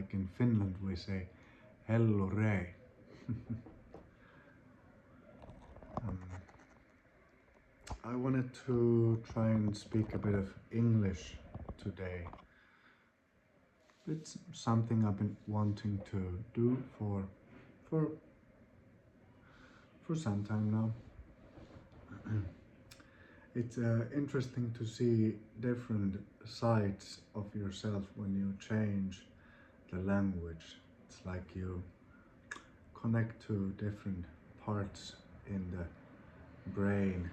like in Finland we say hellure. um, I wanted to try and speak a bit of English today. It's something I've been wanting to do for for some time now. It's interesting to see different sides of yourself when you change the language. It's like you connect to different parts in the brain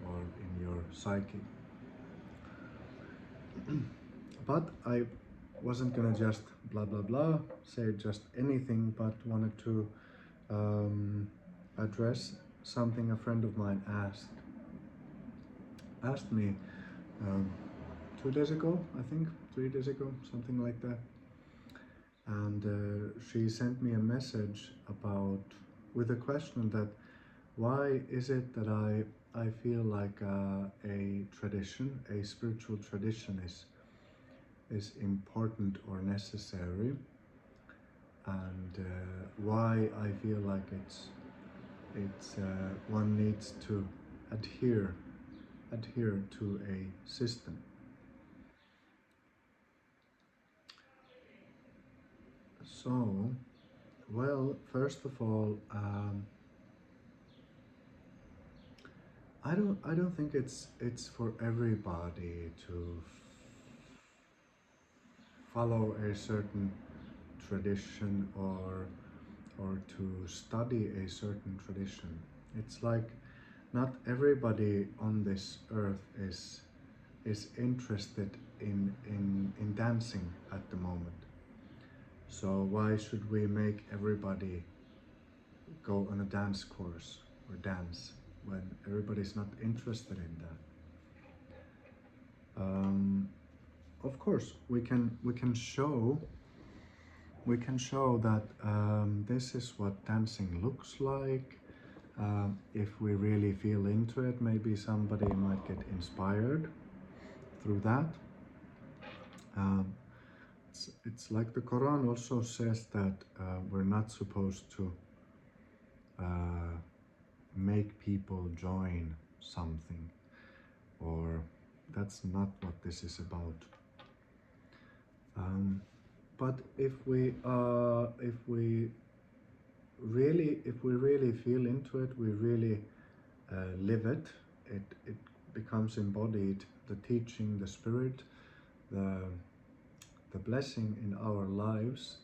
or in your psyche. But I wasn't gonna just blah blah blah say just anything, but wanted to address something a friend of mine asked me um, 2 days ago, I think 3 days ago, something like that. And she sent me a message about with a question that why is it that I feel like a tradition, a spiritual tradition is important or necessary, and why I feel like it's one needs to adhere to a system. So, well, first of all, I don't think it's for everybody to follow a certain tradition or to study a certain tradition. It's like not everybody on this earth is interested in dancing at the moment. So why should we make everybody go on a dance course or dance when everybody's not interested in that? Of course, we can show that this is what dancing looks like. If we really feel into it, maybe somebody might get inspired through that. Um, it's like the Quran also says that we're not supposed to make people join something, or that's not what this is about. But if we really feel into it, we really live it. It becomes embodied. The teaching, the spirit, the blessing in our lives.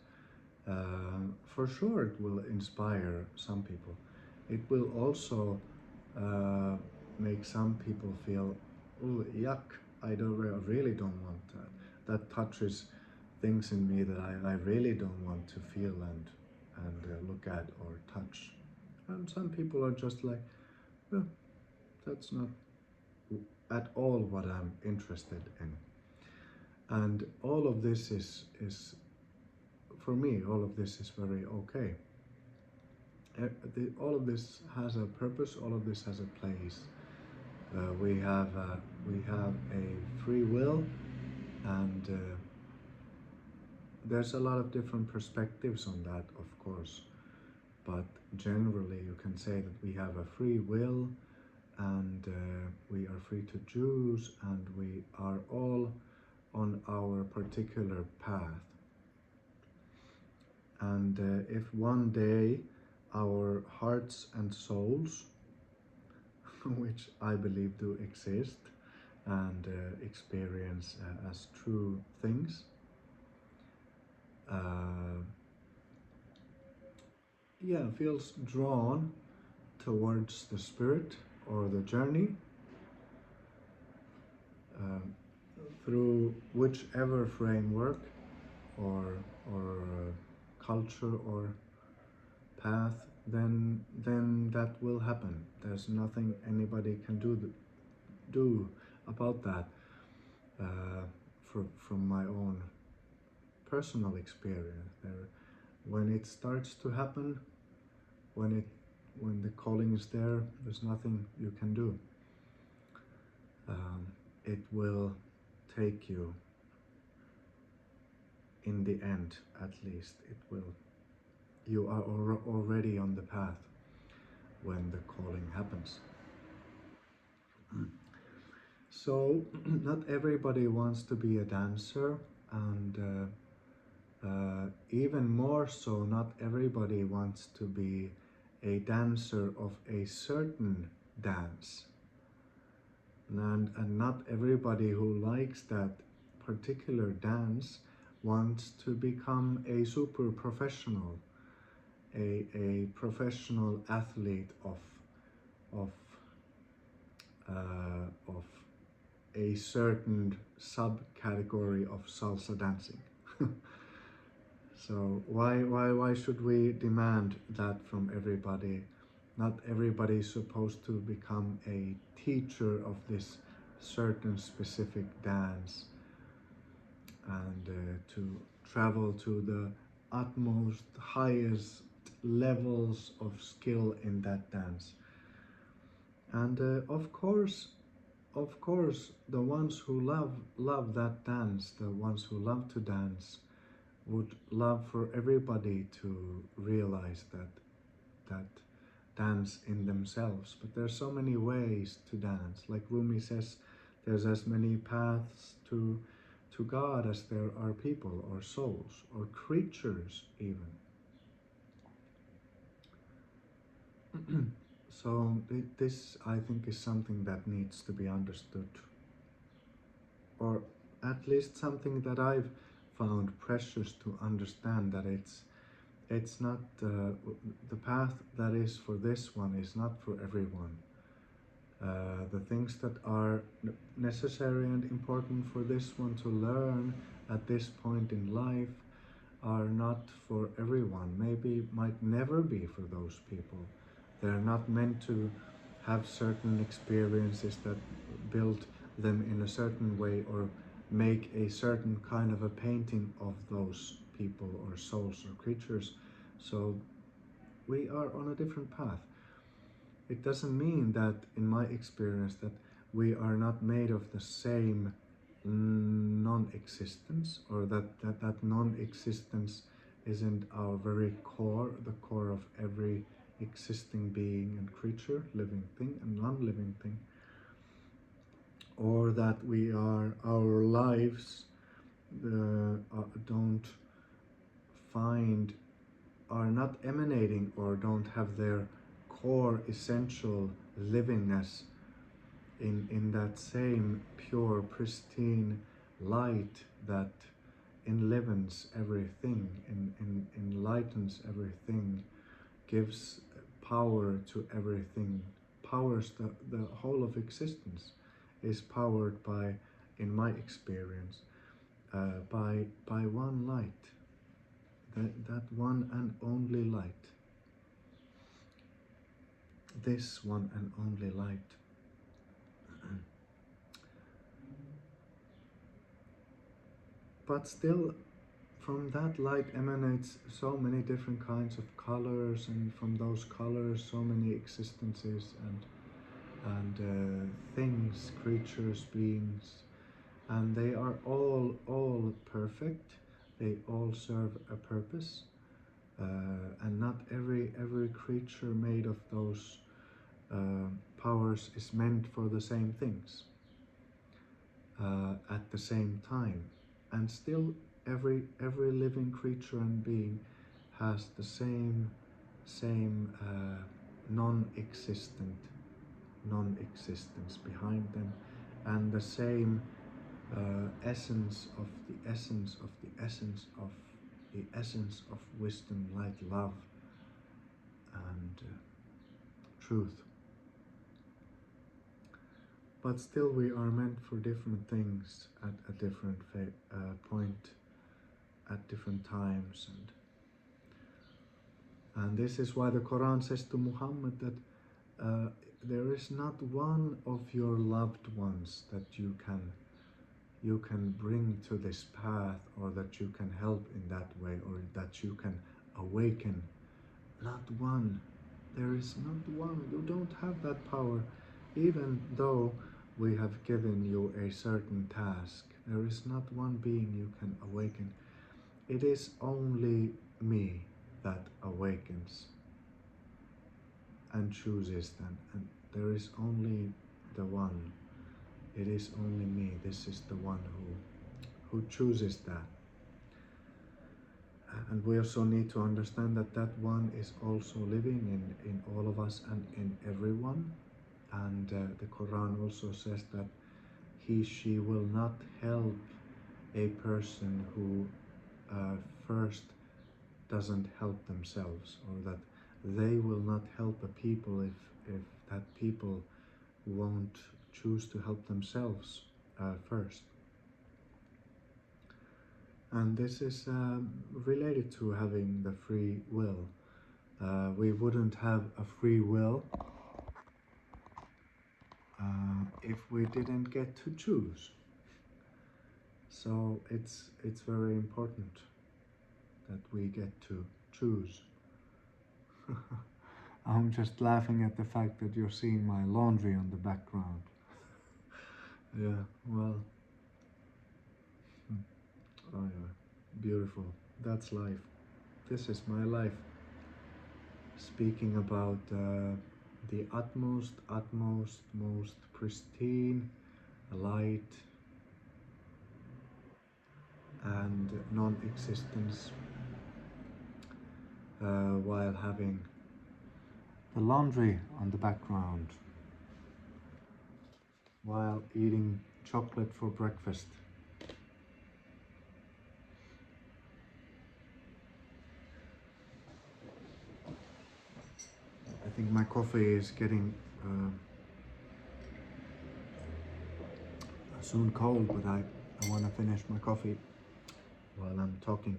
For sure, it will inspire some people. It will also make some people feel, oh, yuck! I really don't want that. That touches things in me that I really don't want to feel and look at or touch. And some people are just like, oh, that's not at all what I'm interested in. And all of this is for me, all of this is very okay. All of this has a purpose, all of this has a place. We have a free will, and there's a lot of different perspectives on that, of course. But generally, you can say that we have a free will, and we are free to choose, and we are all on our particular path. And if one day our hearts and souls, which I believe do exist and experience as true things, feels drawn towards the spirit or the journey, um, through whichever framework or culture or path, then that will happen. There's nothing anybody can do about that. From my own personal experience, when it starts to happen, when the calling is there, there's nothing you can do. It will take you in the end, at least, it will. You are already on the path when the calling happens. So, not everybody wants to be a dancer, and even more so, not everybody wants to be a dancer of a certain dance. And not everybody who likes that particular dance wants to become a super professional, a professional athlete of of a certain subcategory of salsa dancing. So why should we demand that from everybody? Not everybody is supposed to become a teacher of this certain specific dance and to travel to the utmost, highest levels of skill in that dance. And of course, the ones who love that dance, the ones who love to dance, would love for everybody to realize that dance in themselves. But there's so many ways to dance. Like Rumi says, there's as many paths to God as there are people or souls or creatures even. So this, I think, is something that needs to be understood, or at least something that I've found precious to understand, that it's not the path that is for this one is not for everyone. The things that are necessary and important for this one to learn at this point in life are not for everyone. Maybe might never be for those people. They're not meant to have certain experiences that build them in a certain way or make a certain kind of a painting of those people or souls or creatures. So we are on a different path. It doesn't mean that, in my experience, that we are not made of the same non-existence, or that non-existence isn't our very core, the core of every existing being and creature, living thing and non-living thing, or that we are, our lives don't find, are not emanating or don't have their core essential livingness in that same pure, pristine light that enlivens everything, enlightens everything, gives power to everything, powers the whole of existence, is powered by, in my experience, by one light, that one and only light, this one and only light. But still, from that light emanates so many different kinds of colors, and from those colors so many existences and things, creatures, beings, and they are all perfect. They all serve a purpose, and not every creature made of those powers is meant for the same things at the same time. And still, every living creature and being has the same non-existence behind them, and the same essence of the essence of the essence of the essence of wisdom, light, love, and truth. But still, we are meant for different things at a different point, at different times, and this is why the Quran says to Muhammad that there is not one of your loved ones that you can bring to this path, or that you can help in that way, or that you can awaken. Not one. There is not one. You don't have that power, even though we have given you a certain task. There is not one being you can awaken. it is only me that awakens and chooses then, and there is only the one. It is only me. This is the one who chooses that. And we also need to understand that that one is also living in all of us and in everyone. And the Quran also says that she will not help a person who first doesn't help themselves, or that they will not help a people if that people won't choose to help themselves first. And this is related to having the free will. We wouldn't have a free will if we didn't get to choose. So it's very important that we get to choose. I'm just laughing at the fact that you're seeing my laundry on the background. Yeah, well, oh yeah, beautiful. That's life. This is my life. Speaking about the utmost, most pristine light and non-existence, while having the laundry on the background, while eating chocolate for breakfast. I think my coffee is getting soon cold, but I want to finish my coffee while I'm talking.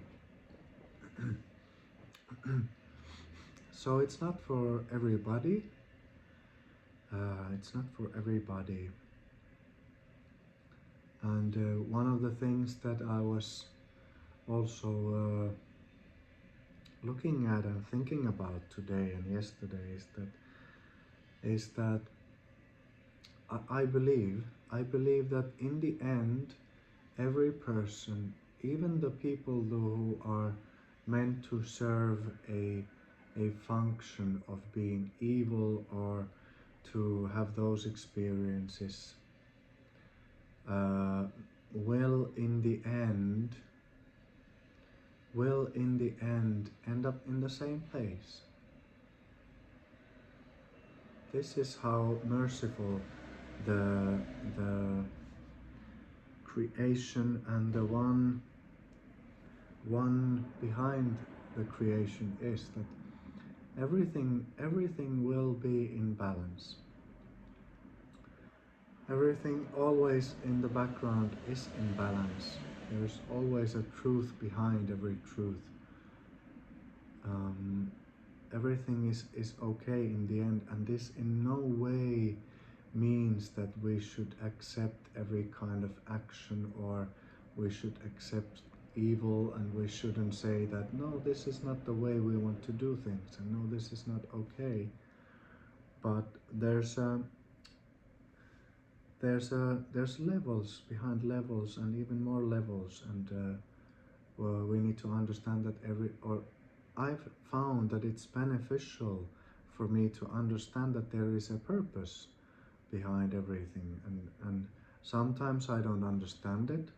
So it's not for everybody. It's not for everybody. And one of the things that I was also looking at and thinking about today and yesterday is that I believe that in the end, every person, even the people who are meant to serve a function of being evil or to have those experiences, will in the end end up in the same place. This is how merciful the creation and the one behind the creation is, that everything will be in balance. Everything always in the background is in balance. There's always a truth behind every truth. Everything is okay in the end, and this in no way means that we should accept every kind of action, or we should accept evil, and we shouldn't say that no, this is not the way we want to do things, and no, this is not okay. But there's levels behind levels and even more levels, and well, we need to understand that I've found that it's beneficial for me to understand that there is a purpose behind everything, and sometimes I don't understand it,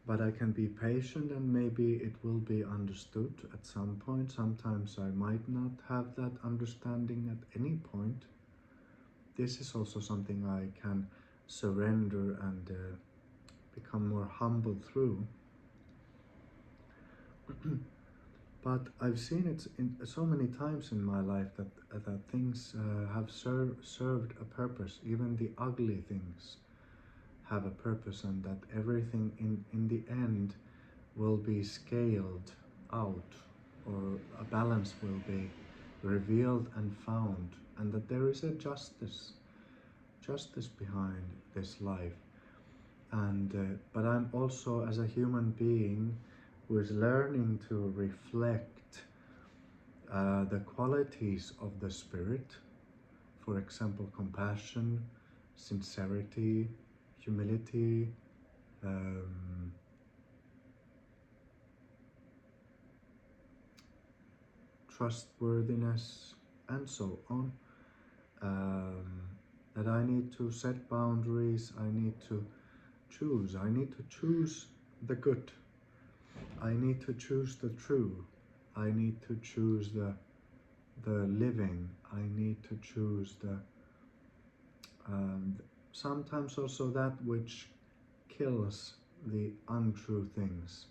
but I can be patient and maybe it will be understood at some point. Sometimes I might not have that understanding at any point. This is also something I can surrender and become more humble through. But I've seen it in so many times in my life that things have served a purpose. Even the ugly things have a purpose, and that everything in the end will be scaled out, or a balance will be revealed and found, and that there is a justice behind this life. And but I'm also, as a human being who is learning to reflect the qualities of the spirit, for example, compassion, sincerity, humility, trustworthiness, and so on. That I need to set boundaries, I need to choose. I need to choose the good. I need to choose the true. I need to choose the living. I need to choose the sometimes also that which kills the untrue things.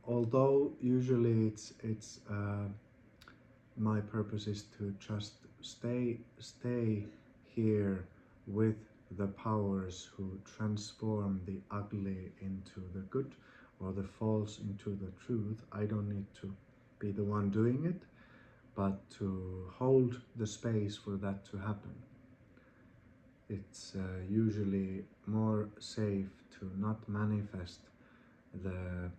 Although usually it's my purpose is to just stay here with the powers who transform the ugly into the good or the false into the truth. I don't need to be the one doing it, but to hold the space for that to happen. It's usually more safe to not manifest the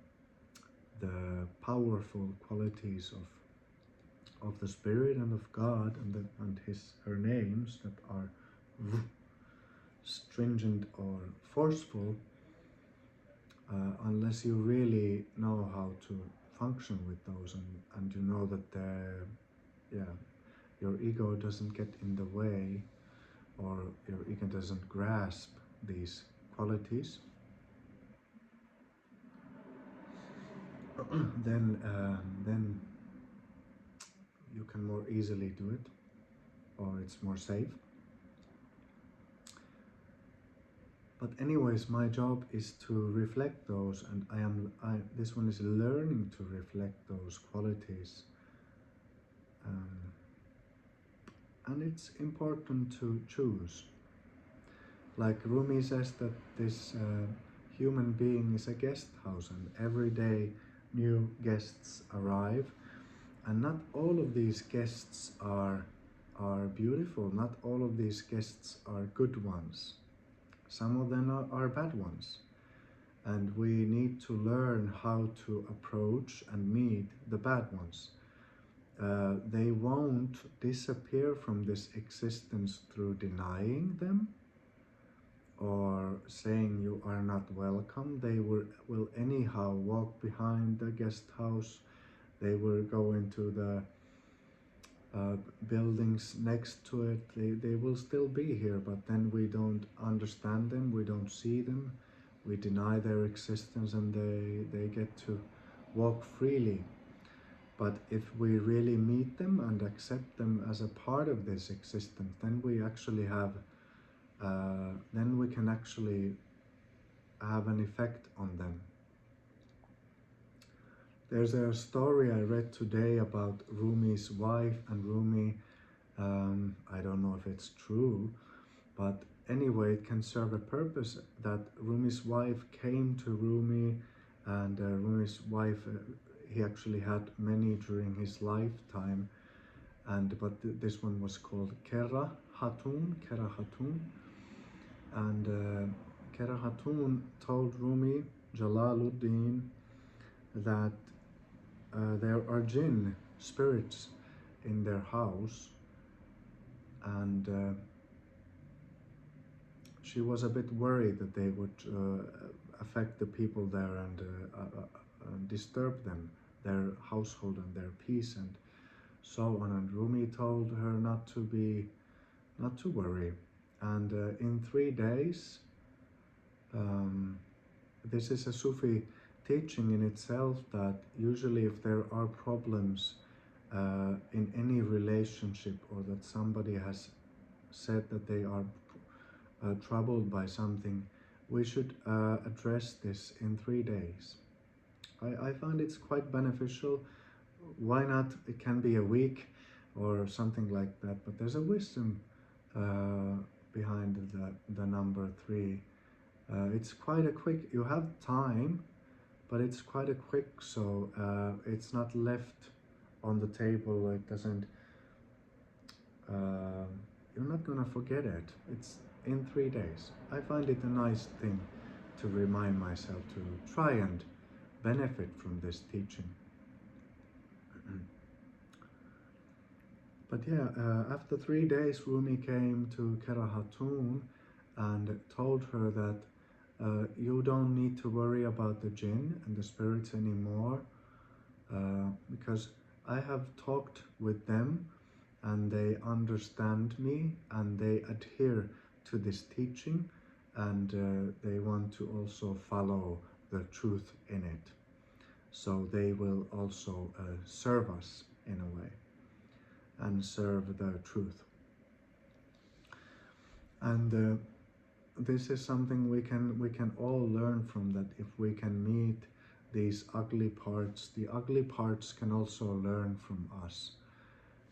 powerful qualities of the Spirit and of God and her names that are stringent or forceful, unless you really know how to function with those and you know that your ego doesn't get in the way, or your ego doesn't grasp these qualities, then you can more easily do it, or it's more safe. But anyways, my job is to reflect those, and this one is learning to reflect those qualities. And it's important to choose. Like Rumi says that this human being is a guest house, and every day new guests arrive, and not all of these guests are beautiful, not all of these guests are good ones. Some of them are bad ones, and we need to learn how to approach and meet the bad ones. They won't disappear from this existence through denying them or saying you are not welcome. They will anyhow walk behind the guest house. They will go into the buildings next to it. They will still be here, but then we don't understand them, we don't see them, we deny their existence, and they get to walk freely. But if we really meet them and accept them as a part of this existence, then we actually have then we can actually have an effect on them. There's a story I read today about Rumi's wife and Rumi. I don't know if it's true, but anyway, it can serve a purpose that Rumi's wife came to Rumi, and Rumi's wife, he actually had many during his lifetime, but this one was called Kera Hatun, and Kera Hatun told Rumi Jalaluddin that there are jinn spirits in their house, and she was a bit worried that they would affect the people there and disturb them, their household and their peace and so on. And Rumi told her not to worry. And in 3 days, this is a Sufi teaching in itself, that usually if there are problems in any relationship, or that somebody has said that they are troubled by something, we should address this in 3 days. I find it's quite beneficial. Why not? It can be a week or something like that, but there's a wisdom behind the number 3. It's quite a quick, you have time, but it's quite a quick, so it's not left on the table. It doesn't, you're not gonna forget it. It's in 3 days. I find it a nice thing to remind myself to try and benefit from this teaching. But yeah, after 3 days, Rumi came to Kera Hatun and told her that you don't need to worry about the jinn and the spirits anymore, because I have talked with them and they understand me and they adhere to this teaching, and they want to also follow the truth in it. So they will also serve us in a way and serve the truth. And this is something we can all learn from, that if we can meet these ugly parts, the ugly parts can also learn from us,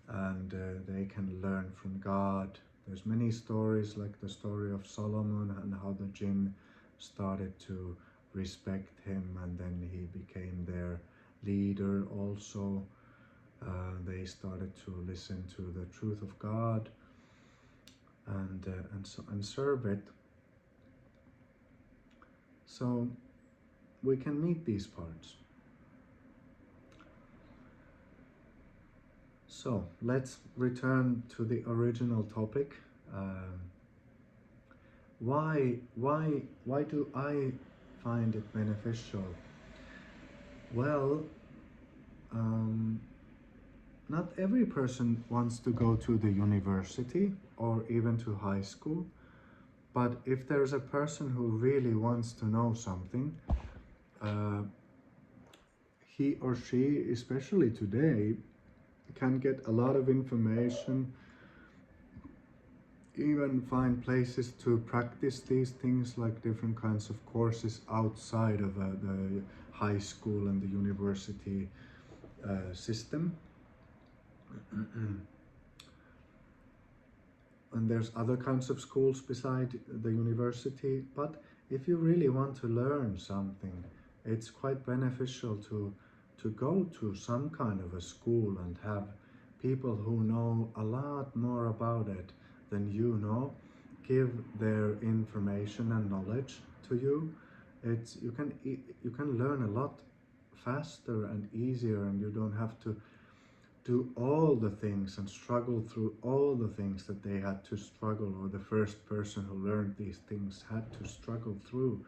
and they can learn from God. There's many stories, like the story of Solomon and how the jinn started to respect him, and then he became their leader also. They started to listen to the truth of God and serve it. So we can meet these parts. So let's return to the original topic. Um, why do I find it beneficial? Well, um, not every person wants to go to the university or even to high school, but if there's a person who really wants to know something, uh, he or she, especially today, can get a lot of information, even find places to practice these things, like different kinds of courses outside of the high school and the university system. And there's other kinds of schools beside the university, but if you really want to learn something, it's quite beneficial to go to some kind of a school and have people who know a lot more about it than you know give their information and knowledge to you. It's you can learn a lot faster and easier, and you don't have to do all the things and struggle through all the things that they had to struggle, or the first person who learned these things had to struggle through.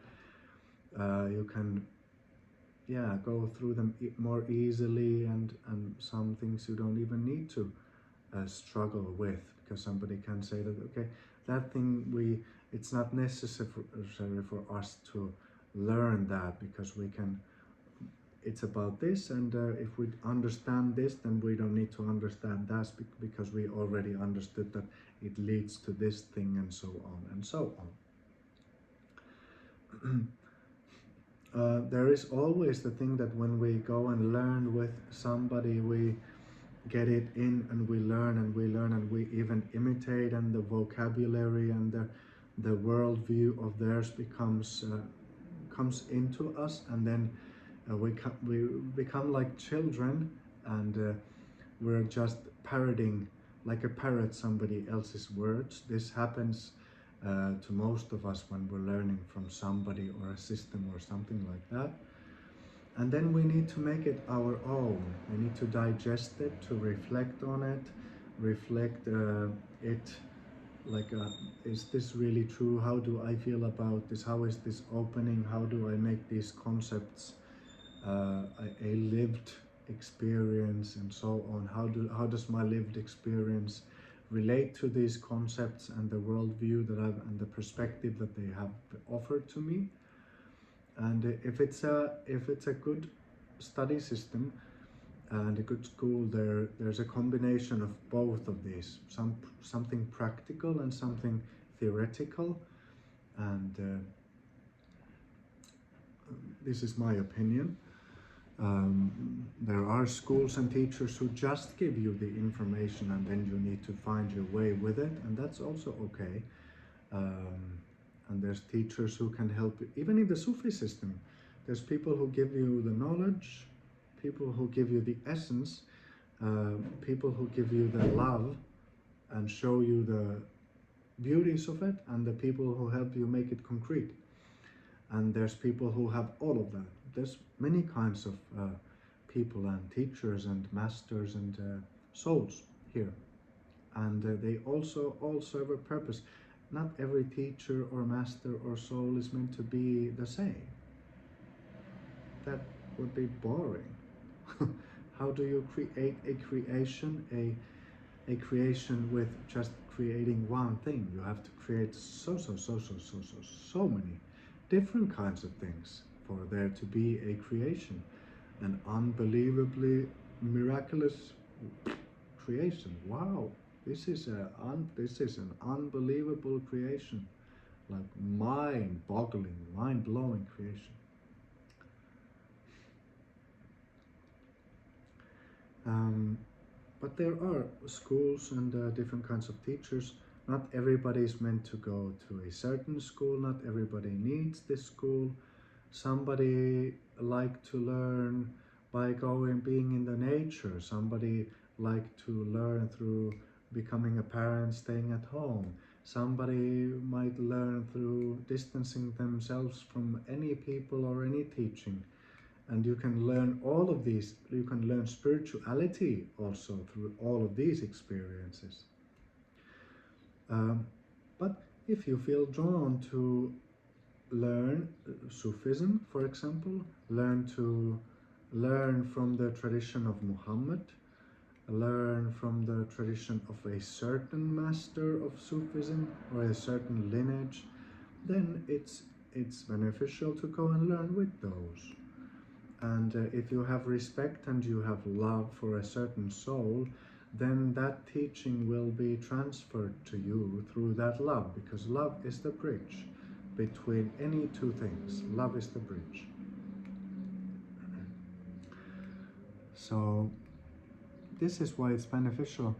You can, yeah, go through them more easily, and some things you don't even need to struggle with, because somebody can say that, okay, that thing it's not necessary for us to learn that, because we can, it's about this, and if we understand this, then we don't need to understand that, because we already understood that it leads to this thing, and so on and so on. There is always the thing that when we go and learn with somebody, we get it in, and we learn and we learn, and we even imitate, and the vocabulary and the worldview of theirs comes into us, and then we become like children, and we're just parroting, like a parrot, somebody else's words. This happens to most of us when we're learning from somebody or a system or something like that. And then we need to make it our own. We need to digest it, to reflect on it, reflect it, like, is this really true? How do I feel about this? How is this opening? How do I make these concepts a lived experience, and so on? How does my lived experience relate to these concepts and the worldview and the perspective that they have offered to me? And if it's a good study system and a good school, there's a combination of both of these, something practical and something theoretical, and this is my opinion. There are schools and teachers who just give you the information, and then you need to find your way with it, and that's also okay. And there's teachers who can help you. Even in the Sufi system, there's people who give you the knowledge, people who give you the essence, people who give you the love and show you the beauties of it, and the people who help you make it concrete. And there's people who have all of that. There's many kinds of people and teachers and masters and souls here, and they also all serve a purpose. Not every teacher or master or soul is meant to be the same. That would be boring. How do you create a creation, a creation with just creating one thing? You have to create so many different kinds of things for there to be a creation, an unbelievably miraculous creation. Wow, this is an unbelievable creation, like mind-boggling, mind-blowing creation. Um, but there are schools and different kinds of teachers. Not everybody is meant to go to a certain school. Not everybody needs this school. Somebody like to learn by going being in the nature. Somebody like to learn through becoming a parent, staying at home. Somebody might learn through distancing themselves from any people or any teaching. And you can learn all of these. You can learn spirituality also through all of these experiences. But if you feel drawn to learn Sufism, for example, learn from the tradition of Muhammad, learn from the tradition of a certain master of Sufism or a certain lineage, then it's beneficial to go and learn with those. And if you have respect and you have love for a certain soul, then that teaching will be transferred to you through that love, because love is the bridge between any two things. Love is the bridge. So this is why it's beneficial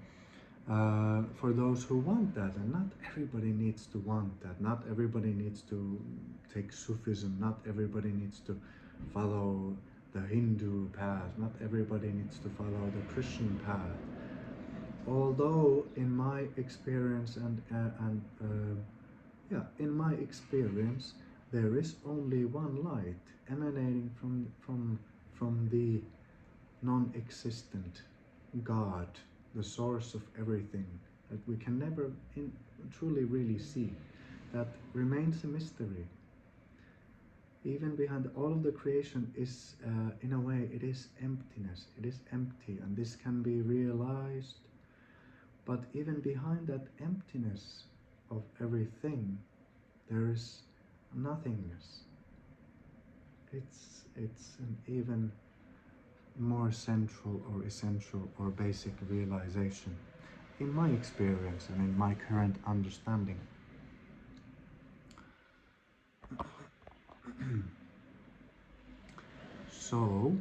for those who want that, and not everybody needs to want that. Not everybody needs to take Sufism. Not everybody needs to follow the Hindu path. Not everybody needs to follow the Christian path. Although, in my experience, in my experience, there is only one light emanating from the non-existent God, the source of everything that we can never truly really see. That remains a mystery. Even behind all of the creation is, in a way, it is emptiness. It is empty, and this can be realized. But even behind that emptiness of everything, there is nothingness. It's an even more central or essential or basic realization in my experience and in my current understanding. So,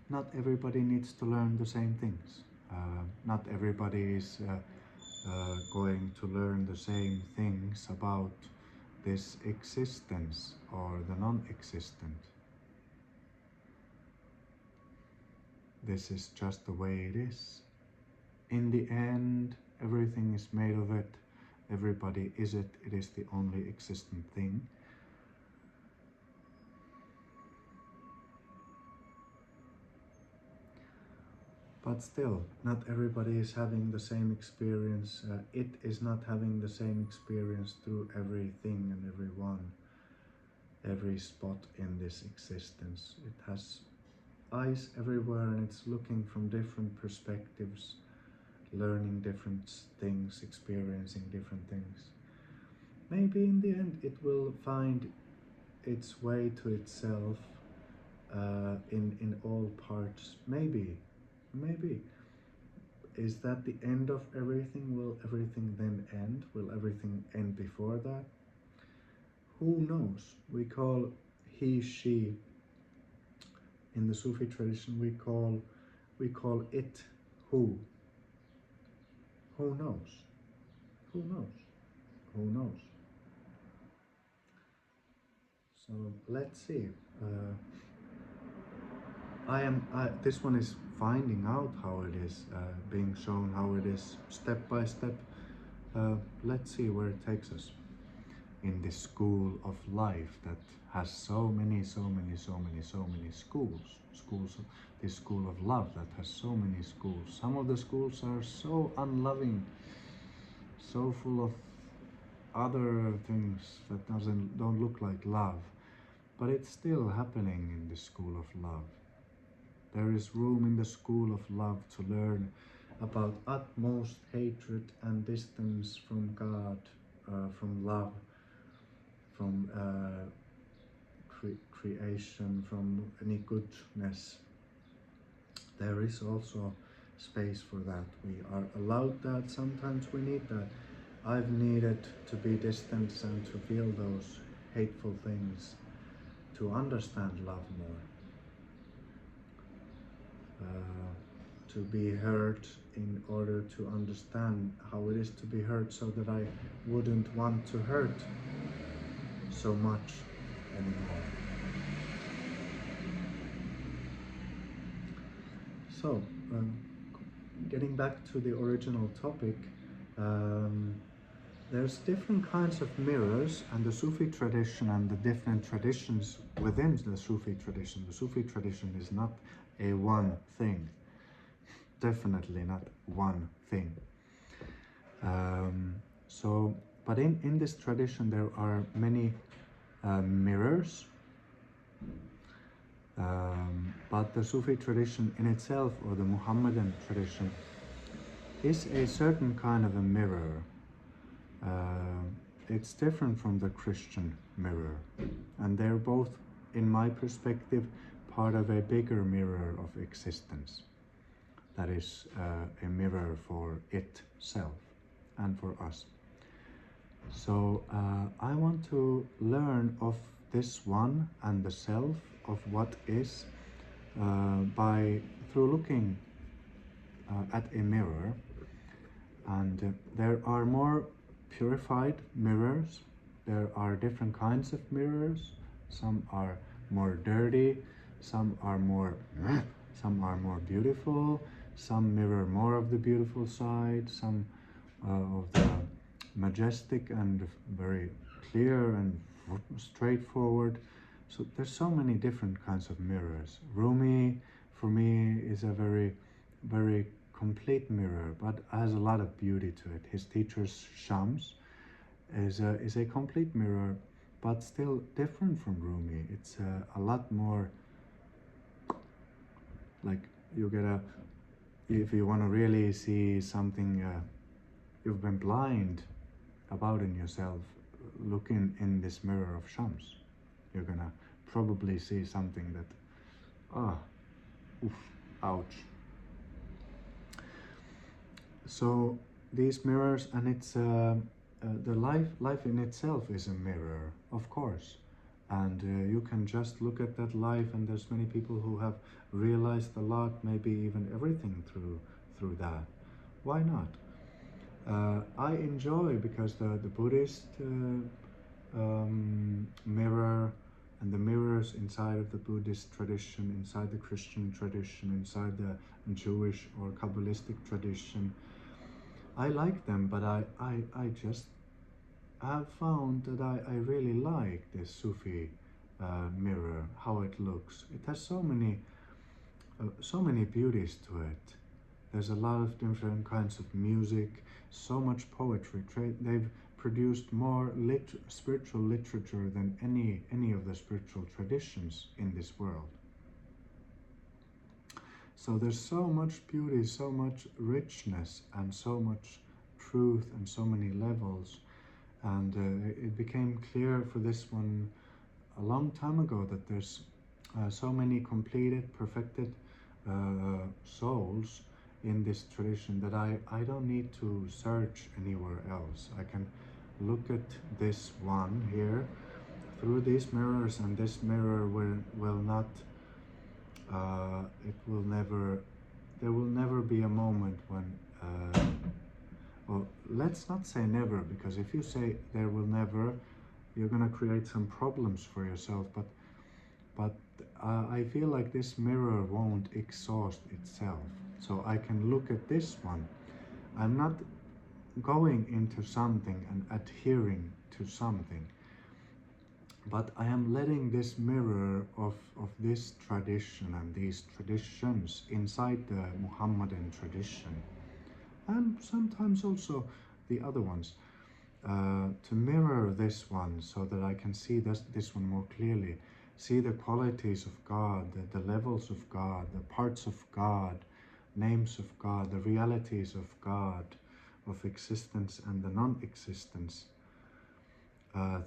not everybody needs to learn the same things. Not everybody is going to learn the same things about this existence or the non-existent. This is just the way it is. In the end, everything is made of it. Everybody is it. It is the only existent thing. But still, not everybody is having the same experience. It is not having the same experience through everything and everyone, every spot in this existence. It has eyes everywhere, and it's looking from different perspectives, learning different things, experiencing different things. Maybe in the end it will find its way to itself in all parts. Maybe. Is that the end of everything? Will everything then end? Will everything end before that? Who knows? We call he, she. In the Sufi tradition, we call it who. Who knows? Who knows? Who knows? So let's see. This one is finding out how it is, being shown how it is step by step. Let's see where it takes us in this school of life that has so many schools. This school of love that has so many schools. Some of the schools are so unloving, so full of other things that don't look like love, but it's still happening in the school of love. There is room in the school of love to learn about utmost hatred and distance from God, from love, from creation, from any goodness. There is also space for that. We are allowed that. Sometimes we need that. I've needed to be distant and to feel those hateful things to understand love more. To be hurt in order to understand how it is to be hurt, so that I wouldn't want to hurt so much anymore. So, getting back to the original topic, there's different kinds of mirrors, and the Sufi tradition and the different traditions within the Sufi tradition. The Sufi tradition is not a one thing, definitely not one thing. But in this tradition there are many mirrors, but the Sufi tradition in itself, or the Muhammadan tradition, is a certain kind of a mirror. It's different from the Christian mirror, and they're both, in my perspective, part of a bigger mirror of existence. That is a mirror for itself and for us. So I want to learn of this one and the self, of what is, through looking at a mirror. And there are more purified mirrors. There are different kinds of mirrors. Some are more dirty, some are more beautiful, some mirror more of the beautiful side, some of the majestic and very clear and straightforward. So there's so many different kinds of mirrors. Rumi, for me, is a very, very complete mirror, but has a lot of beauty to it. His teacher Shams is a complete mirror, but still different from Rumi. It's a lot more like, you get if you want to really see something you've been blind about in yourself, look in this mirror of Shams. You're gonna probably see something that, oof, ouch. So these mirrors, and it's the life in itself is a mirror, of course, and you can just look at that life, and there's many people who have realized a lot, maybe even everything through that. Why not? I enjoy, because the Buddhist mirror and the mirrors inside of the Buddhist tradition, inside the Christian tradition, inside the Jewish or Kabbalistic tradition, I like them, but I just have found that I really like this Sufi mirror, how it looks. It has so many beauties to it. There's a lot of different kinds of music, so much poetry. They've produced more spiritual literature than any of the spiritual traditions in this world. So there's so much beauty, so much richness, and so much truth, and so many levels. And it became clear for this one a long time ago that there's so many completed, perfected souls in this tradition that I don't need to search anywhere else. I can look at this one here through these mirrors, and this mirror will not there will never be a moment when well, let's not say never, because if you say there will never, you're gonna create some problems for yourself, but I feel like this mirror won't exhaust itself. So I can look at this one. I'm not going into something and adhering to something, but I am letting this mirror of this tradition and these traditions inside the Muhammadan tradition, and sometimes also the other ones, to mirror this one, so that I can see this one more clearly. see the qualities of God, the levels of God, the parts of God, names of God, the realities of God, of existence and the non-existence,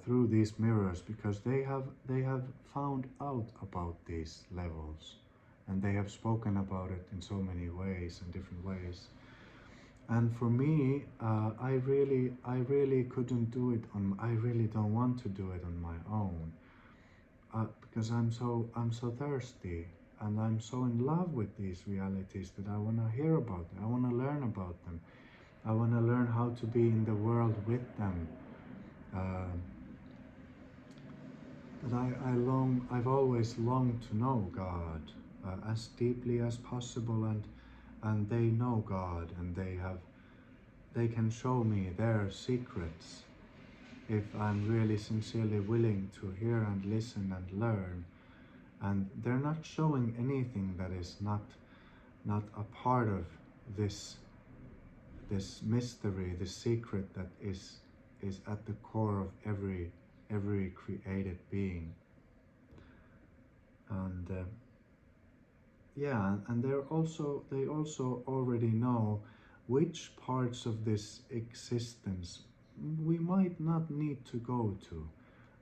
through these mirrors, because they have found out about these levels, and they have spoken about it in so many ways, in different ways. And for me, I really couldn't do it on. I really don't want to do it on my own, because I'm so thirsty, and I'm so in love with these realities that I want to hear about them. I want to learn about them. I want to learn how to be in the world with them. But I've always longed to know God as deeply as possible, and they know God, and they can show me their secrets if I'm really sincerely willing to hear and listen and learn. And they're not showing anything that is not a part of this mystery, this secret that is at the core of every created being. And yeah, and they also already know which parts of this existence we might not need to go to.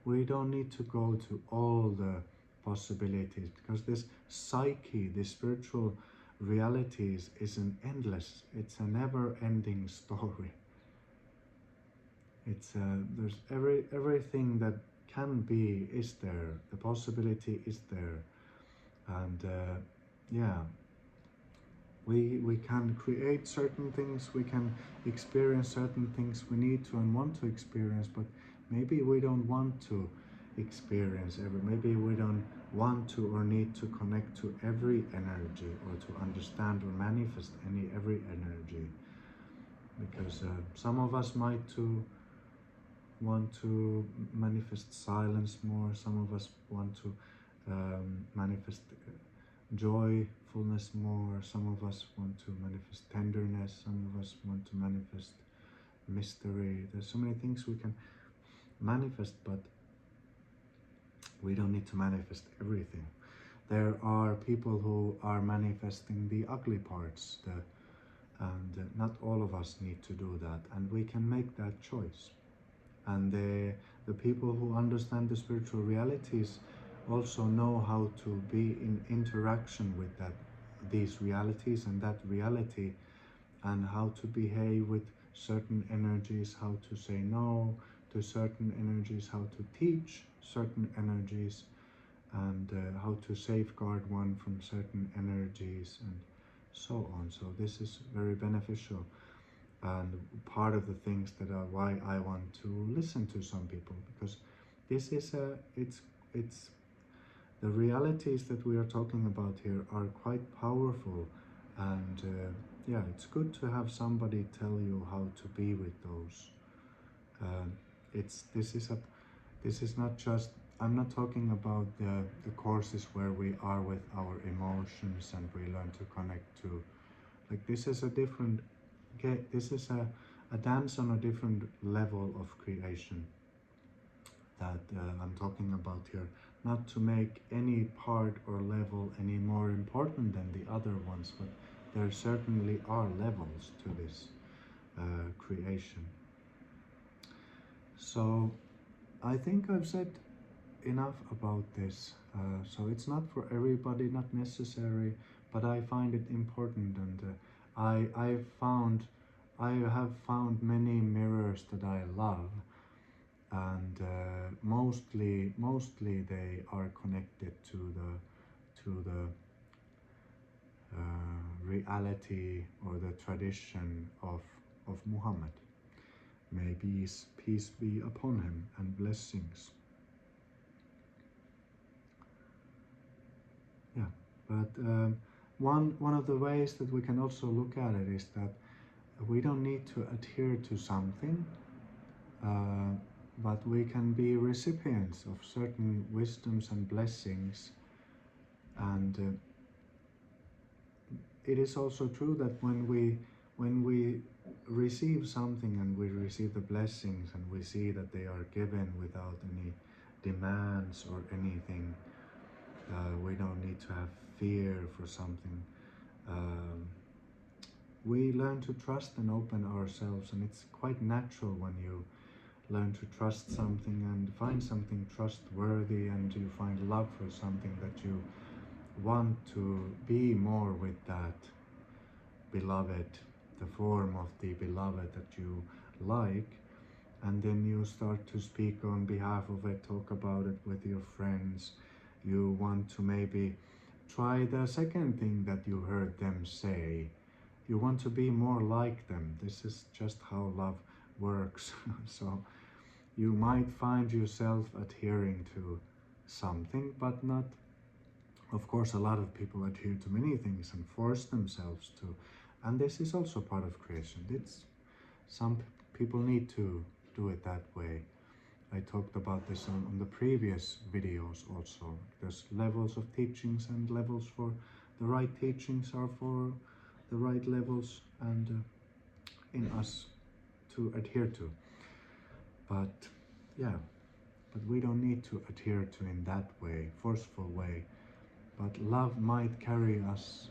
We don't need to go to all the possibilities, because this psyche, this spiritual realities, is an endless, it's a never-ending story. It's there's everything that can be is there. The possibility is there, and yeah, we can create certain things, we can experience certain things we need to and want to experience, but maybe we don't want to experience maybe we don't want to or need to connect to every energy, or to understand or manifest every energy, because some of us might want to manifest silence more, some of us want to manifest joyfulness more, some of us want to manifest tenderness, some of us want to manifest mystery. There's so many things we can manifest, but we don't need to manifest everything. There are people who are manifesting the ugly parts, and not all of us need to do that, and we can make that choice. And the people who understand the spiritual realities also know how to be in interaction with these realities and that reality, and how to behave with certain energies, how to say no to certain energies, how to teach certain energies, and how to safeguard one from certain energies, and so on. So this is very beneficial, and part of the things that are why I want to listen to some people, because this is it's the realities that we are talking about here are quite powerful, and yeah, it's good to have somebody tell you how to be with those. It's this is not just, I'm not talking about the courses where we are with our emotions and we learn to connect to, like, this is a different, okay, this is a dance on a different level of creation that I'm talking about here. Not to make any part or level any more important than the other ones, but there certainly are levels to this creation. So I think I've said enough about this. So it's not for everybody, not necessary, but I find it important, and I have found many mirrors that I love, and mostly they are connected to the reality or the tradition of Muhammad. May peace be upon him and blessings. Yeah, but one of the ways that we can also look at it is that we don't need to adhere to something, but we can be recipients of certain wisdoms and blessings. And it is also true that when we receive something and we receive the blessings and we see that they are given without any demands or anything, We don't need to have fear for something. Um, we learn to trust and open ourselves, and it's quite natural when you learn to trust something and find something trustworthy, and you find love for something, that you want to be more with that beloved, the form of the beloved that you like, and then you start to speak on behalf of it, talk about it with your friends. You want to maybe try the second thing that you heard them say. You want to be more like them. This is just how love works. So you might find yourself adhering to something, but not. Of course, a lot of people adhere to many things and force themselves to, and this is also part of creation. It's some people need to do it that way. I talked about this on the previous videos also. There's levels of teachings, and levels for the right teachings are for the right levels and in us to adhere to. But yeah, but we don't need to adhere to in that way, forceful way. But love might carry us,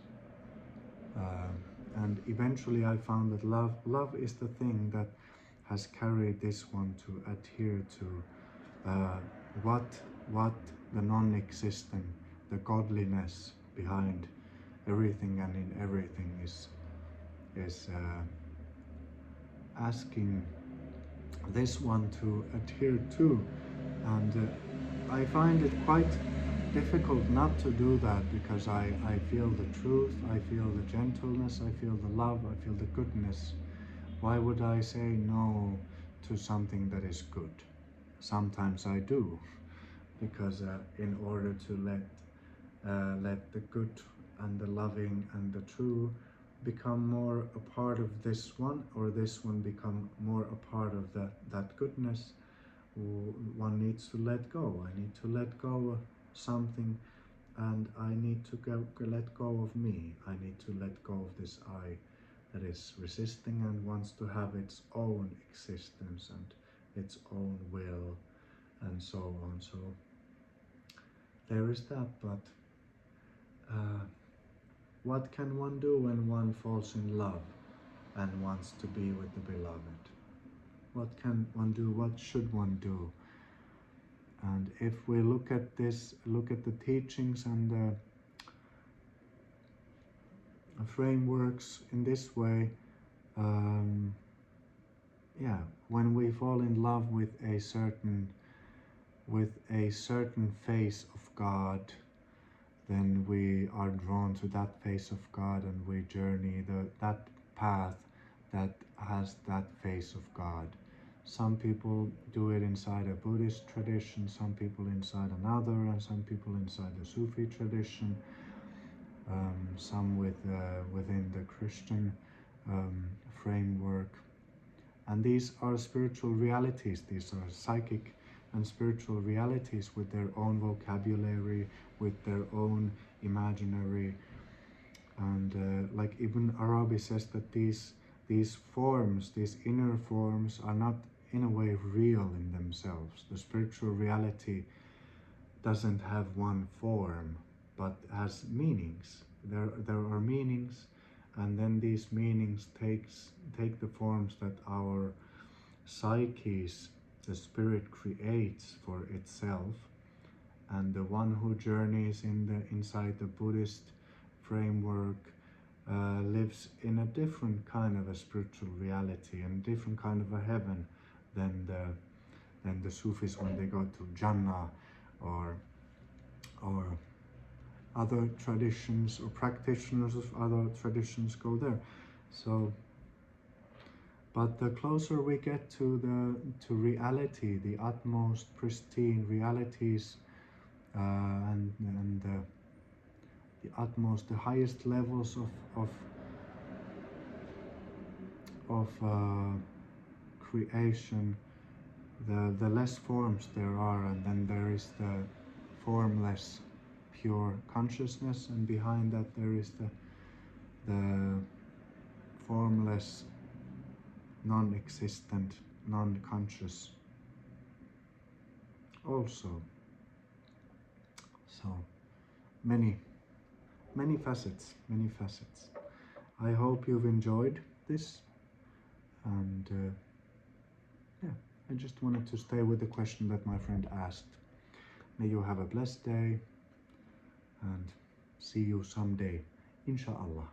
and eventually I found that love is the thing that has carried this one to adhere to what the non-existent, the godliness behind everything and in everything is asking this one to adhere to. And I find it quite difficult not to do that, because I feel the truth, I feel the gentleness, I feel the love, I feel the goodness. Why would I say no to something that is good? Sometimes I do, because in order to let the good and the loving and the true become more a part of this one, or this one become more a part of that goodness, one needs to let go. I need to let go of something, and I need to let go of me. I need to let go of this I that is resisting and wants to have its own existence and its own will and so on. So there is that. But what can one do when one falls in love and wants to be with the beloved? What can one do? What should one do? And if we look at this, look at the teachings and the frameworks in this way, yeah, when we fall in love with a certain face of God, then we are drawn to that face of God, and we journey that path that has that face of God. Some people do it inside a Buddhist tradition, some people inside another, and some people inside the Sufi tradition, some within the Christian framework. And these are spiritual realities, these are psychic and spiritual realities with their own vocabulary, with their own imaginary. And like Ibn Arabi says that these forms, these inner forms, are not in a way real in themselves. The spiritual reality doesn't have one form, but has meanings. There are meanings, and then these meanings take the forms that our psyches, the spirit, creates for itself. And the one who journeys inside the Buddhist framework lives in a different kind of a spiritual reality and different kind of a heaven than the Sufis when they go to Jannah, or other traditions, or practitioners of other traditions go there. So, but the closer we get to reality, the utmost pristine realities, and the utmost, the highest levels of creation, the less forms there are, and then there is the formless pure consciousness, and behind that there is the formless non-existent non-conscious also. So many facets, many facets. I hope you've enjoyed this, and yeah, I just wanted to stay with the question that my friend asked. May you have a blessed day, and see you someday, inshallah.